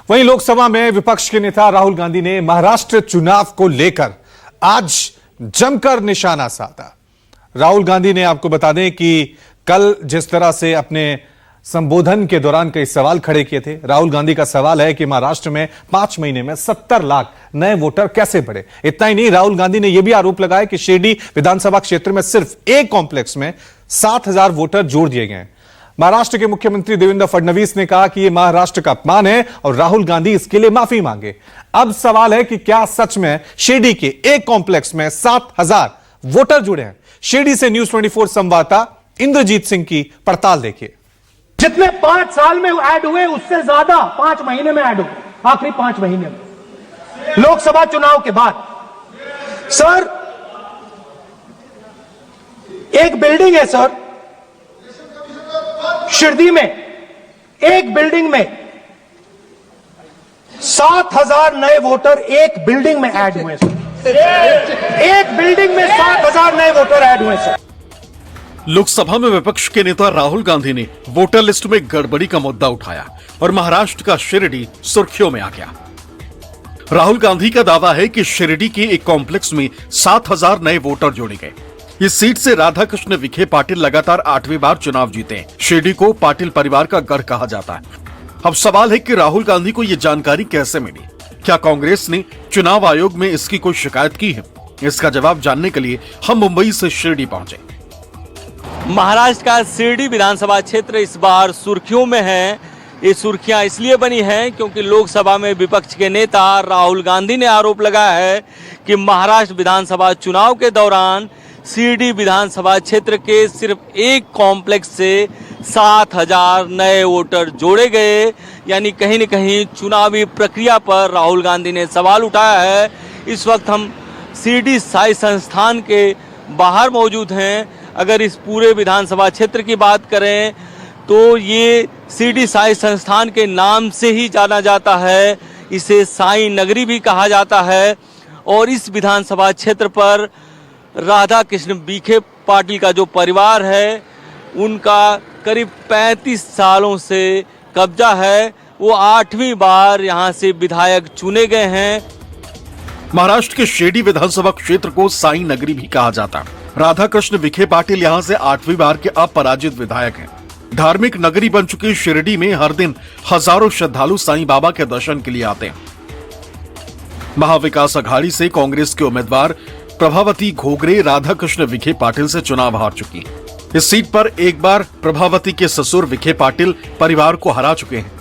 वहीं लोकसभा में विपक्ष के नेता राहुल गांधी ने महाराष्ट्र चुनाव को लेकर आज जमकर निशाना साधा। राहुल गांधी ने, आपको बता दें कि कल जिस तरह से अपने संबोधन के दौरान कई सवाल खड़े किए थे। राहुल गांधी का सवाल है कि महाराष्ट्र में 5 महीने में 70 लाख नए वोटर कैसे बढ़े। इतना ही नहीं, राहुल गांधी ने यह भी आरोप लगाया कि शिरडी विधानसभा क्षेत्र में सिर्फ एक कॉम्प्लेक्स में 7,000 वोटर जोड़ दिए गए हैं। महाराष्ट्र के मुख्यमंत्री देवेंद्र फडणवीस ने कहा कि यह महाराष्ट्र का अपमान है और राहुल गांधी इसके लिए माफी मांगे। अब सवाल है कि क्या सच में शिरडी के एक कॉम्प्लेक्स में 7,000 वोटर जुड़े हैं। शिरडी से न्यूज 24 संवाददाता इंद्रजीत सिंह की पड़ताल देखिए। जितने 5 साल में ऐड हुए उससे ज्यादा 5 महीने में ऐड हुए, आखिरी 5 महीने में लोकसभा चुनाव के बाद। सर, एक बिल्डिंग है सर शिरडी में, एक बिल्डिंग में 7,000 नए वोटर एक बिल्डिंग में ऐड हुए सर। एक बिल्डिंग में 7,000 नए वोटर ऐड हुए सर। लोकसभा में विपक्ष के नेता राहुल गांधी ने वोटर लिस्ट में गड़बड़ी का मुद्दा उठाया और महाराष्ट्र का शिरडी सुर्खियों में आ गया। राहुल गांधी का दावा है कि शिरडी के एक कॉम्प्लेक्स में 7,000 नए वोटर जोड़े गए। इस सीट से राधाकृष्ण विखे पाटिल लगातार 8वीं बार चुनाव जीते हैं। शिरडी को पाटिल परिवार का गढ़ कहा जाता है। अब सवाल है कि राहुल गांधी को यह जानकारी कैसे मिली। क्या कांग्रेस ने चुनाव आयोग में इसकी कोई शिकायत की है? इसका जवाब जानने के लिए हम मुंबई से शिरडी पहुंचे। महाराष्ट्र का शिरडी विधानसभा क्षेत्र इस बार सुर्खियों में है। ये सुर्खियां इसलिए बनी हैं क्योंकि लोकसभा में विपक्ष के नेता राहुल गांधी ने आरोप लगाया है कि महाराष्ट्र विधानसभा चुनाव के दौरान शिरडी विधानसभा क्षेत्र के सिर्फ एक कॉम्प्लेक्स से 7,000 नए वोटर जोड़े गए। यानी कहीं न कहीं चुनावी प्रक्रिया पर राहुल गांधी ने सवाल उठाया है। इस वक्त हम शिरडी साई संस्थान के बाहर मौजूद हैं। अगर इस पूरे विधानसभा क्षेत्र की बात करें तो ये शिरडी साई संस्थान के नाम से ही जाना जाता है। इसे साई नगरी भी कहा जाता है और इस विधानसभा क्षेत्र पर राधाकृष्ण विखे पाटिल का जो परिवार है उनका करीब 35 सालों से कब्जा है। वो 8वीं बार यहाँ से विधायक चुने गए हैं। महाराष्ट्र के शिरडी विधानसभा क्षेत्र को साई नगरी भी कहा जाता है। राधाकृष्ण विखे पाटिल यहाँ से 8वीं बार के अपराजित विधायक हैं। धार्मिक नगरी बन चुकी शिरडी में हर दिन हजारों श्रद्धालु साईं बाबा के दर्शन के लिए आते हैं। महाविकास अघाड़ी से कांग्रेस के उम्मीदवार प्रभावती घोगरे राधाकृष्ण विखे पाटिल से चुनाव हार चुकी है। इस सीट पर एक बार प्रभावती के ससुर विखे पाटिल परिवार को हरा चुके हैं।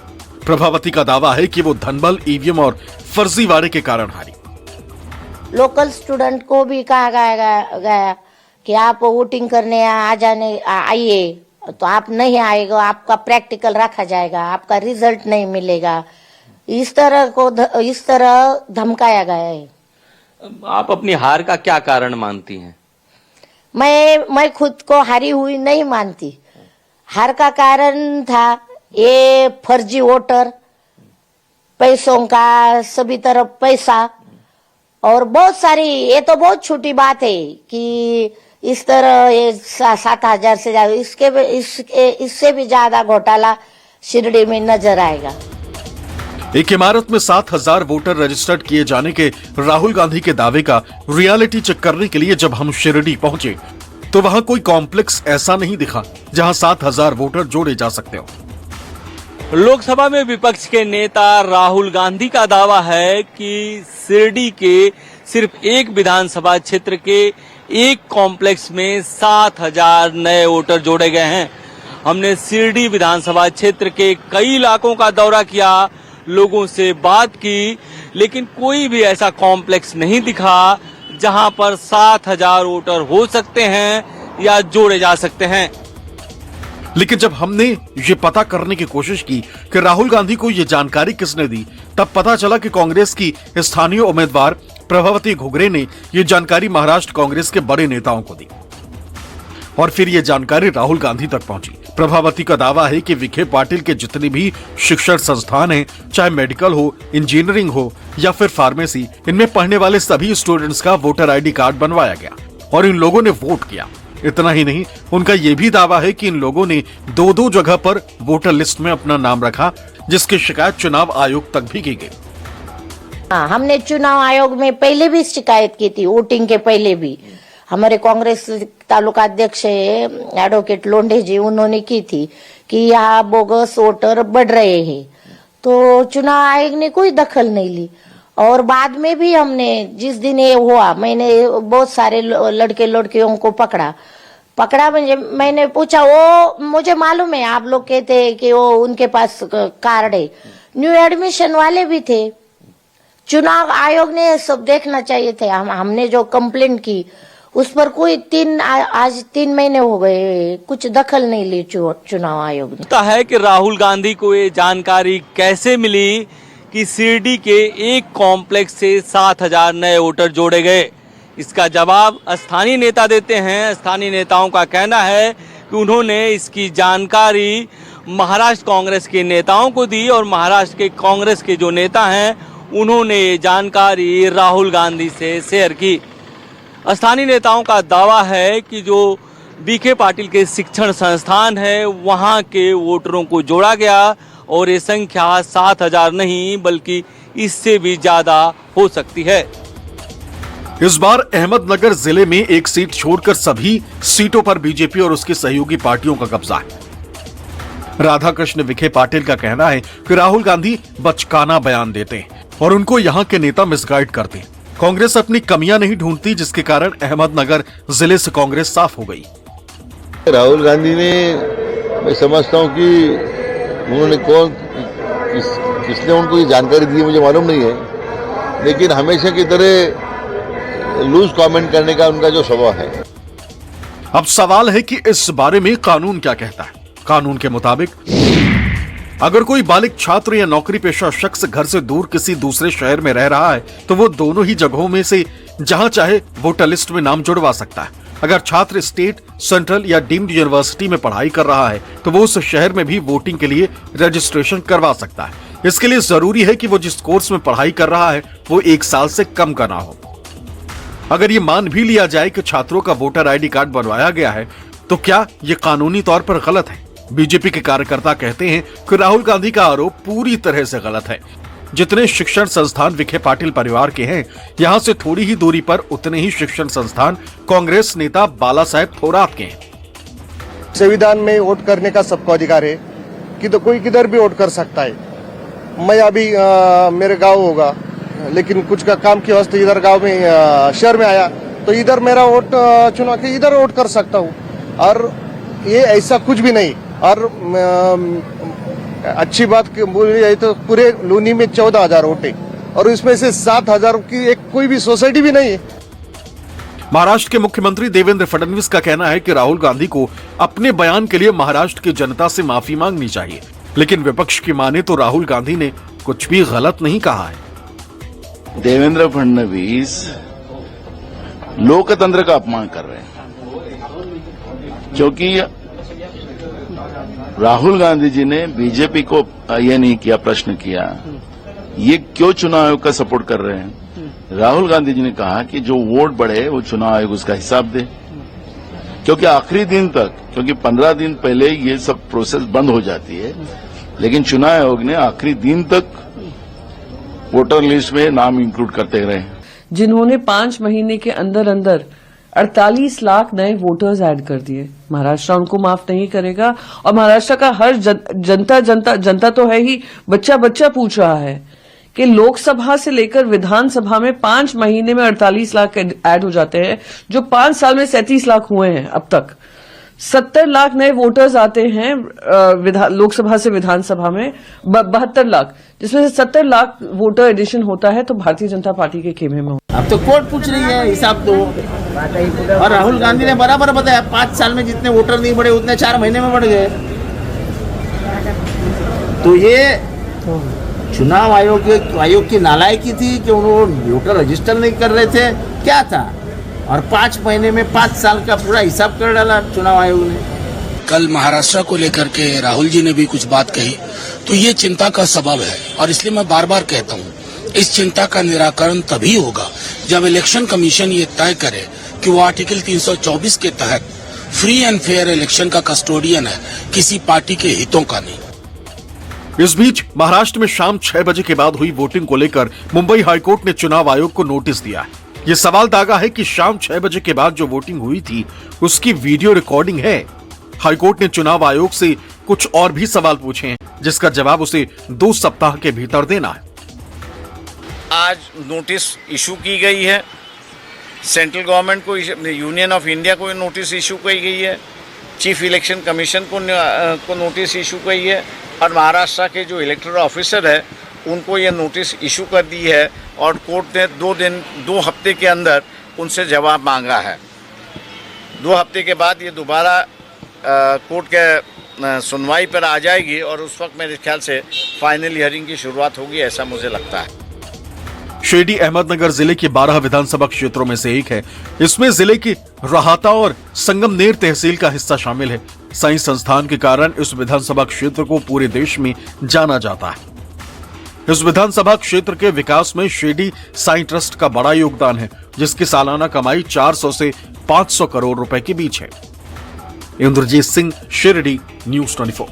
प्रभावती का दावा है कि वो धनबल, ईवीएम और फर्जीवाड़े के कारण हारी। लोकल स्टूडेंट को भी कहा गया कि आप वोटिंग करने आइए, तो आप नहीं आएगा, आपका प्रैक्टिकल रखा जाएगा, आपका रिजल्ट नहीं मिलेगा। इस तरह धमकाया गया है। आप अपनी हार का क्या कारण मानती हैं? मैं खुद को हारी हुई नहीं मानती। हार का कारण था ये फर्जी वोटर, पैसों का सभी तरफ पैसा और बहुत सारी, ये तो बहुत छोटी बात है कि इस तरह ये 7,000 से ज्यादा, इससे भी ज्यादा घोटाला शिरडी में नजर आएगा। एक इमारत में 7,000 वोटर रजिस्टर्ड किए जाने के राहुल गांधी के दावे का रियलिटी चेक करने के लिए जब हम शिरडी पहुंचे तो वहां कोई कॉम्प्लेक्स ऐसा नहीं दिखा जहां 7,000 वोटर जोड़े जा सकते हो। लोकसभा में विपक्ष के नेता राहुल गांधी का दावा है कि शिरडी के सिर्फ एक विधानसभा क्षेत्र के एक कॉम्प्लेक्स में 7,000 नए वोटर जोड़े गए हैं। हमने शिरडी विधानसभा क्षेत्र के कई इलाकों का दौरा किया, लोगों से बात की, लेकिन कोई भी ऐसा कॉम्प्लेक्स नहीं दिखा जहां पर 7,000 वोटर हो सकते हैं या जोड़े जा सकते हैं। लेकिन जब हमने ये पता करने की कोशिश की कि राहुल गांधी को ये जानकारी किसने दी, तब पता चला कि कांग्रेस की स्थानीय उम्मीदवार प्रभावती घोगरे ने ये जानकारी महाराष्ट्र कांग्रेस के बड़े नेताओं को दी और फिर ये जानकारी राहुल गांधी तक पहुंची। प्रभावती का दावा है कि विखे पाटिल के जितने भी शिक्षण संस्थान हैं, चाहे मेडिकल हो, इंजीनियरिंग हो या फिर फार्मेसी, इनमें पढ़ने वाले सभी स्टूडेंट्स का वोटर आईडी कार्ड बनवाया गया और इन लोगों ने वोट किया। इतना ही नहीं, उनका ये भी दावा है कि इन लोगों ने 2-2 जगह पर वोटर लिस्ट में अपना नाम रखा, जिसकी शिकायत चुनाव आयोग तक भी की गई। हाँ, हमने चुनाव आयोग में पहले भी शिकायत की थी, वोटिंग के पहले भी। हमारे कांग्रेस तालुका अध्यक्ष एडवोकेट लोंढे जी, उन्होंने की थी कि यहाँ बोगस वोटर बढ़ रहे हैं, तो चुनाव आयोग ने कोई दखल नहीं ली। और बाद में भी हमने, जिस दिन ये हुआ, मैंने बहुत सारे लड़के लड़कियों को पकड़ा मैंने पूछा, वो मुझे मालूम है आप लोग कहते हैं कि वो उनके पास कार्ड है, न्यू एडमिशन वाले भी थे। चुनाव आयोग ने सब देखना चाहिए थे। हमने जो कंप्लेंट की उस पर कोई आज 3 महीने हो गए, कुछ दखल नहीं ली चुनाव आयोग ने। पता है कि राहुल गांधी को ये जानकारी कैसे मिली कि शिरडी के एक कॉम्प्लेक्स से 7,000 नए वोटर जोड़े गए। इसका जवाब स्थानीय नेता देते हैं। स्थानीय नेताओं का कहना है कि उन्होंने इसकी जानकारी महाराष्ट्र कांग्रेस के नेताओं को दी और महाराष्ट्र के कांग्रेस के जो नेता हैं उन्होंने ये जानकारी राहुल गांधी से शेयर की। स्थानीय नेताओं का दावा है कि जो बीके पाटिल के शिक्षण संस्थान है वहां के वोटरों को जोड़ा गया और ये संख्या 7,000 नहीं बल्कि इससे भी ज्यादा हो सकती है। इस बार अहमदनगर जिले में एक सीट छोड़कर सभी सीटों पर बीजेपी और उसकी सहयोगी पार्टियों का कब्जा है। राधाकृष्ण विखे पाटिल का कहना है कि राहुल गांधी बचकाना बयान देते हैं और उनको यहाँ के नेता मिसगाइड करते हैं। कांग्रेस अपनी कमियां नहीं ढूंढती, जिसके कारण अहमदनगर जिले से कांग्रेस साफ हो गई। राहुल गांधी ने, मैं समझता हूं कि उन्होंने किसने उनको ये जानकारी दी मुझे मालूम नहीं है, लेकिन हमेशा की तरह लूज कमेंट करने का उनका जो स्वभाव है। अब सवाल है कि इस बारे में कानून क्या कहता है। कानून के मुताबिक अगर कोई बालिग छात्र या नौकरी पेशा शख्स घर से दूर किसी दूसरे शहर में रह रहा है तो वो दोनों ही जगहों में से जहां चाहे वोटर लिस्ट में नाम जुड़वा सकता है। अगर छात्र स्टेट, सेंट्रल या डीम्ड यूनिवर्सिटी में पढ़ाई कर रहा है तो वो उस शहर में भी वोटिंग के लिए रजिस्ट्रेशन करवा सकता है। इसके लिए जरूरी है कि वो जिस कोर्स में पढ़ाई कर रहा है वो 1 साल से कम का ना हो। अगर ये मान भी लिया जाए कि छात्रों का वोटर आईडी कार्ड बनवाया गया है तो क्या ये कानूनी तौर पर गलत है? बीजेपी के कार्यकर्ता कहते हैं कि राहुल गांधी का आरोप पूरी तरह से गलत है। जितने शिक्षण संस्थान विखे पाटिल परिवार के हैं, यहाँ से थोड़ी ही दूरी पर उतने ही शिक्षण संस्थान कांग्रेस नेता बाला साहेब थोरात के हैं। संविधान में वोट करने का सबको अधिकार है कि तो कोई किधर भी वोट कर सकता है। मैं अभी मेरे गांव होगा, लेकिन कुछ का काम की वास्ते इधर गांव में शहर में आया तो इधर मेरा वोट चुना के इधर वोट कर सकता हूँ। और ये ऐसा कुछ भी नहीं। और अच्छी बात बोली जाए तो पूरे लूनी में 14,000 वोट है और इसमें से 7,000 की एक कोई भी सोसाइटी भी नहीं है। महाराष्ट्र के मुख्यमंत्री देवेंद्र फडणवीस का कहना है कि राहुल गांधी को अपने बयान के लिए महाराष्ट्र की जनता से माफी मांगनी चाहिए, लेकिन विपक्ष की माने तो राहुल गांधी ने कुछ भी गलत नहीं कहा है। देवेंद्र फडणवीस लोकतंत्र का अपमान कर रहे हैं, क्योंकि राहुल गांधी जी ने बीजेपी को ये नहीं किया, प्रश्न किया ये क्यों चुनाव आयोग का सपोर्ट कर रहे हैं। राहुल गांधी जी ने कहा कि जो वोट बढ़े वो चुनाव आयोग उसका हिसाब दे, क्योंकि आखिरी दिन तक, क्योंकि 15 दिन पहले ये सब प्रोसेस बंद हो जाती है, लेकिन चुनाव आयोग ने आखिरी दिन तक वोटर लिस्ट में नाम इंक्लूड करते रहे। जिन्होंने 5 महीने के अंदर अंदर 48 लाख नए वोटर्स ऐड कर दिए, महाराष्ट्र उनको माफ नहीं करेगा। और महाराष्ट्र का हर जनता तो है ही, बच्चा पूछ रहा है कि लोकसभा से लेकर विधानसभा में 5 महीने में 48 लाख ऐड हो जाते हैं, जो 5 साल में 37 लाख हुए हैं अब तक। 70 लाख नए वोटर्स आते हैं लोकसभा से विधानसभा में, 72 लाख, जिसमें से 70 लाख वोटर एडिशन होता है तो भारतीय जनता पार्टी के खेमे में। अब तो कोर्ट पूछ रही है हिसाब दो, और राहुल गांधी ने बराबर बताया 5 साल में जितने वोटर नहीं बढ़े उतने 4 महीने में बढ़ गए। तो ये चुनाव आयोग की नालायकी थी कि उन्होंने वोटर रजिस्टर नहीं कर रहे थे, क्या था, और 5 महीने में 5 साल का पूरा हिसाब कर डाला चुनाव आयोग ने। कल महाराष्ट्र को लेकर के राहुल जी ने भी कुछ बात कही, तो ये चिंता का सबब है। और इसलिए मैं बार बार कहता हूँ, इस चिंता का निराकरण तभी होगा जब इलेक्शन कमीशन ये तय करे कि वो आर्टिकल 324 के तहत फ्री एंड फेयर इलेक्शन का कस्टोडियन है, किसी पार्टी के हितों का नहीं। इस बीच महाराष्ट्र में शाम 6 बजे के बाद हुई वोटिंग को लेकर मुंबई हाईकोर्ट ने चुनाव आयोग को नोटिस दिया है। ये सवाल दागा है कि शाम 6 बजे के बाद जो वोटिंग हुई थी उसकी वीडियो रिकॉर्डिंग है। हाईकोर्ट ने चुनाव आयोग से कुछ और भी सवाल पूछे हैं, जिसका जवाब उसे 2 सप्ताह के भीतर देना है। आज नोटिस इशू की गई है, सेंट्रल गवर्नमेंट को, यूनियन ऑफ इंडिया को नोटिस इशू की गई है, चीफ इलेक्शन कमीशन को नोटिस इशू की है, और महाराष्ट्र के जो इलेक्टोरल ऑफिसर है उनको ये नोटिस इशू कर दी है, और कोर्ट ने 2 हफ्ते के अंदर उनसे जवाब मांगा है। 2 हफ्ते के बाद ये दोबारा कोर्ट के सुनवाई पर आ जाएगी, और उस वक्त मेरे ख्याल से फाइनल हियरिंग की शुरुआत होगी, ऐसा मुझे लगता है। शिरडी अहमदनगर जिले के 12 विधानसभा क्षेत्रों में से एक है। इसमें जिले की राहता और संगमनेर तहसील का हिस्सा शामिल है। साइंस संस्थान के कारण इस विधानसभा क्षेत्र को पूरे देश में जाना जाता है। इस विधानसभा क्षेत्र के विकास में शिरडी साई ट्रस्ट का बड़ा योगदान है, जिसकी सालाना कमाई 400 से 500 करोड़ रुपए के बीच है। इंद्रजीत सिंह, शिरडी, न्यूज़ 24।